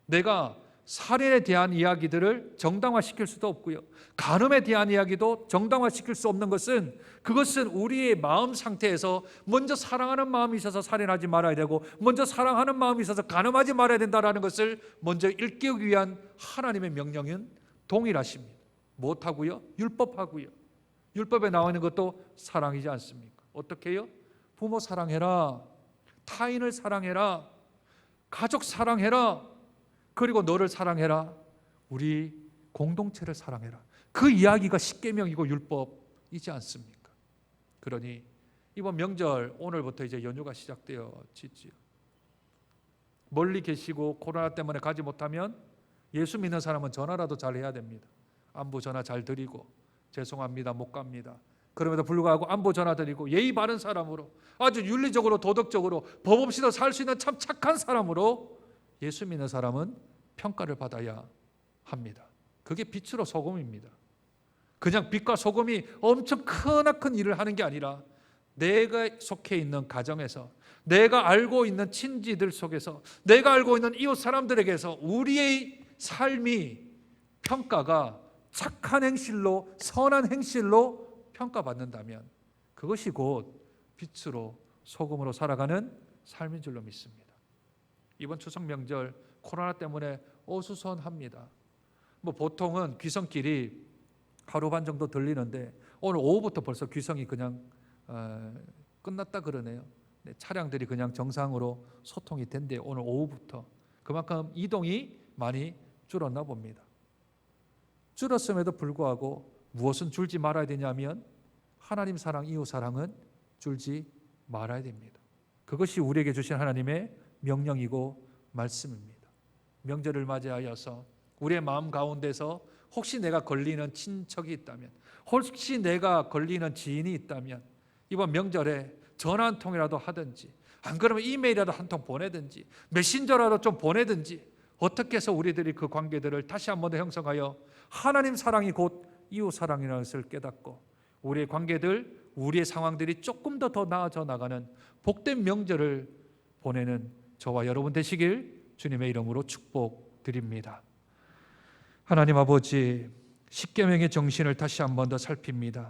내가 살인에 대한 이야기들을 정당화시킬 수도 없고요. 간음에 대한 이야기도 정당화시킬 수 없는 것은 그것은 우리의 마음 상태에서 먼저 사랑하는 마음이 있어서 살인하지 말아야 되고 먼저 사랑하는 마음이 있어서 간음하지 말아야 된다는 것을 먼저 일깨우기 위한 하나님의 명령은 동일하십니다. 무엇하고요? 율법하고요. 율법에 나와 있는 것도 사랑이지 않습니까? 어떻게 해요? 부모 사랑해라, 타인을 사랑해라, 가족 사랑해라, 그리고 너를 사랑해라, 우리 공동체를 사랑해라. 그 이야기가 십계명이고 율법이지 않습니까? 그러니 이번 명절 오늘부터 이제 연휴가 시작되어지지요. 멀리 계시고 코로나 때문에 가지 못하면 예수 믿는 사람은 전화라도 잘 해야 됩니다. 안부 전화 잘 드리고 죄송합니다 못 갑니다. 그럼에도 불구하고 안부 전화 드리고 예의 바른 사람으로 아주 윤리적으로 도덕적으로 법 없이도 살 수 있는 참 착한 사람으로 예수 믿는 사람은 평가를 받아야 합니다. 그게 빛으로 소금입니다. 그냥 빛과 소금이 엄청 크나큰 일을 하는 게 아니라 내가 속해 있는 가정에서, 내가 알고 있는 친지들 속에서, 내가 알고 있는 이웃 사람들에게서 우리의 삶이 평가가 착한 행실로, 선한 행실로 평가받는다면 그것이 곧 빛으로 소금으로 살아가는 삶인 줄로 믿습니다. 이번 추석 명절 코로나 때문에 어수선합니다. 보통은 귀성길이 하루 반 정도 들리는데 오늘 오후부터 벌써 귀성이 그냥 끝났다 그러네요. 차량들이 그냥 정상으로 소통이 된대. 오늘 오후부터 그만큼 이동이 많이 줄었나 봅니다. 줄었음에도 불구하고 무엇은 줄지 말아야 되냐면 하나님 사랑, 이웃 사랑은 줄지 말아야 됩니다. 그것이 우리에게 주신 하나님의 명령이고 말씀입니다. 명절을 맞이하여서 우리의 마음 가운데서 혹시 내가 걸리는 친척이 있다면, 혹시 내가 걸리는 지인이 있다면 이번 명절에 전화 한 통이라도 하든지, 안 그러면 이메일이라도 한 통 보내든지, 메신저라도 좀 보내든지, 어떻게 해서 우리들이 그 관계들을 다시 한 번 더 형성하여 하나님 사랑이 곧 이웃 사랑이라는 것을 깨닫고 우리의 관계들, 우리의 상황들이 조금 더 나아져 나가는 복된 명절을 보내는 저와 여러분 되시길 주님의 이름으로 축복드립니다. 하나님 아버지, 십계명의 정신을 다시 한 번 더 살핍니다.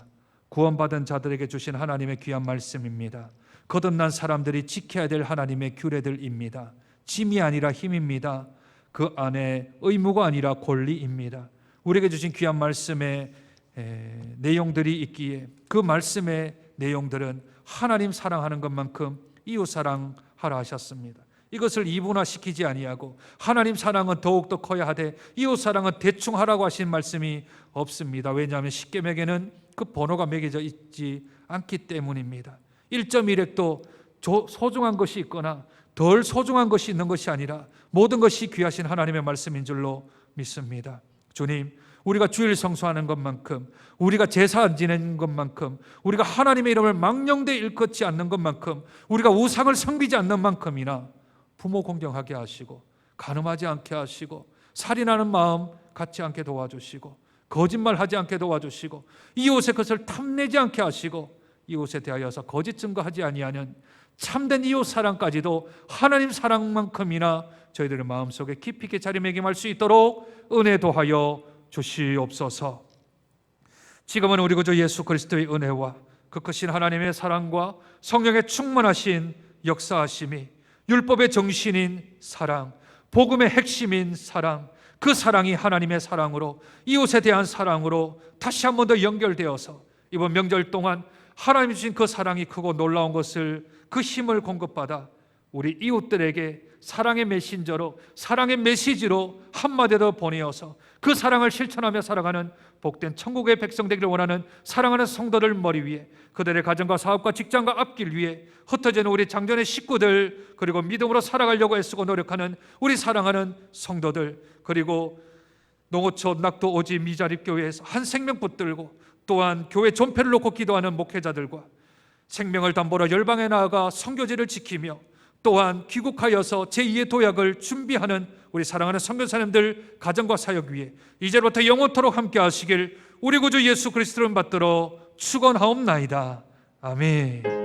구원받은 자들에게 주신 하나님의 귀한 말씀입니다. 거듭난 사람들이 지켜야 될 하나님의 규례들입니다. 짐이 아니라 힘입니다. 그 안에 의무가 아니라 권리입니다. 우리에게 주신 귀한 말씀의 내용들이 있기에 그 말씀의 내용들은 하나님 사랑하는 것만큼 이웃 사랑하라 하셨습니다. 이것을 이분화시키지 아니하고 하나님 사랑은 더욱더 커야 하되 이웃 사랑은 대충 하라고 하신 말씀이 없습니다. 왜냐하면 십계명에는 그 번호가 매겨져 있지 않기 때문입니다. 1.1획도 소중한 것이 있거나 덜 소중한 것이 있는 것이 아니라 모든 것이 귀하신 하나님의 말씀인 줄로 믿습니다. 주님, 우리가 주일 성수하는 것만큼, 우리가 제사 안 지내는 것만큼, 우리가 하나님의 이름을 망령되이 일컫지 않는 것만큼, 우리가 우상을 섬기지 않는 만큼이나 부모 공경하게 하시고, 간음하지 않게 하시고, 살인하는 마음 갖지 않게 도와주시고, 거짓말하지 않게 도와주시고, 이웃의 것을 탐내지 않게 하시고, 이웃에 대하여서 거짓 증거하지 아니하는 참된 이웃 사랑까지도 하나님 사랑만큼이나 저희들의 마음속에 깊이 있게 자리매김할 수 있도록 은혜 도하여 주시옵소서. 지금은 우리 구주 예수 그리스도의 은혜와 그 크신 하나님의 사랑과 성령의 충만하신 역사하심이, 율법의 정신인 사랑, 복음의 핵심인 사랑, 그 사랑이 하나님의 사랑으로, 이웃에 대한 사랑으로 다시 한 번 더 연결되어서 이번 명절 동안 하나님 주신 그 사랑이 크고 놀라운 것을, 그 힘을 공급받아 우리 이웃들에게 사랑의 메신저로, 사랑의 메시지로 한마디 더 보내어서 그 사랑을 실천하며 살아가는 복된 천국의 백성 되기를 원하는 사랑하는 성도들 머리 위에, 그들의 가정과 사업과 직장과 앞길 위에 흩어지는 우리 장전의 식구들, 그리고 믿음으로 살아가려고 애쓰고 노력하는 우리 사랑하는 성도들, 그리고 농어촌 낙도 오지 미자립교회에서 한 생명 붙들고 또한 교회 존폐를 놓고 기도하는 목회자들과 생명을 담보로 열방에 나아가 선교지를 지키며 또한 귀국하여서 제2의 도약을 준비하는 우리 사랑하는 선교사님들 가정과 사역 위에 이제부터 영원토록 함께 하시길 우리 구주 예수 그리스도를 받들어 축원하옵나이다. 아멘.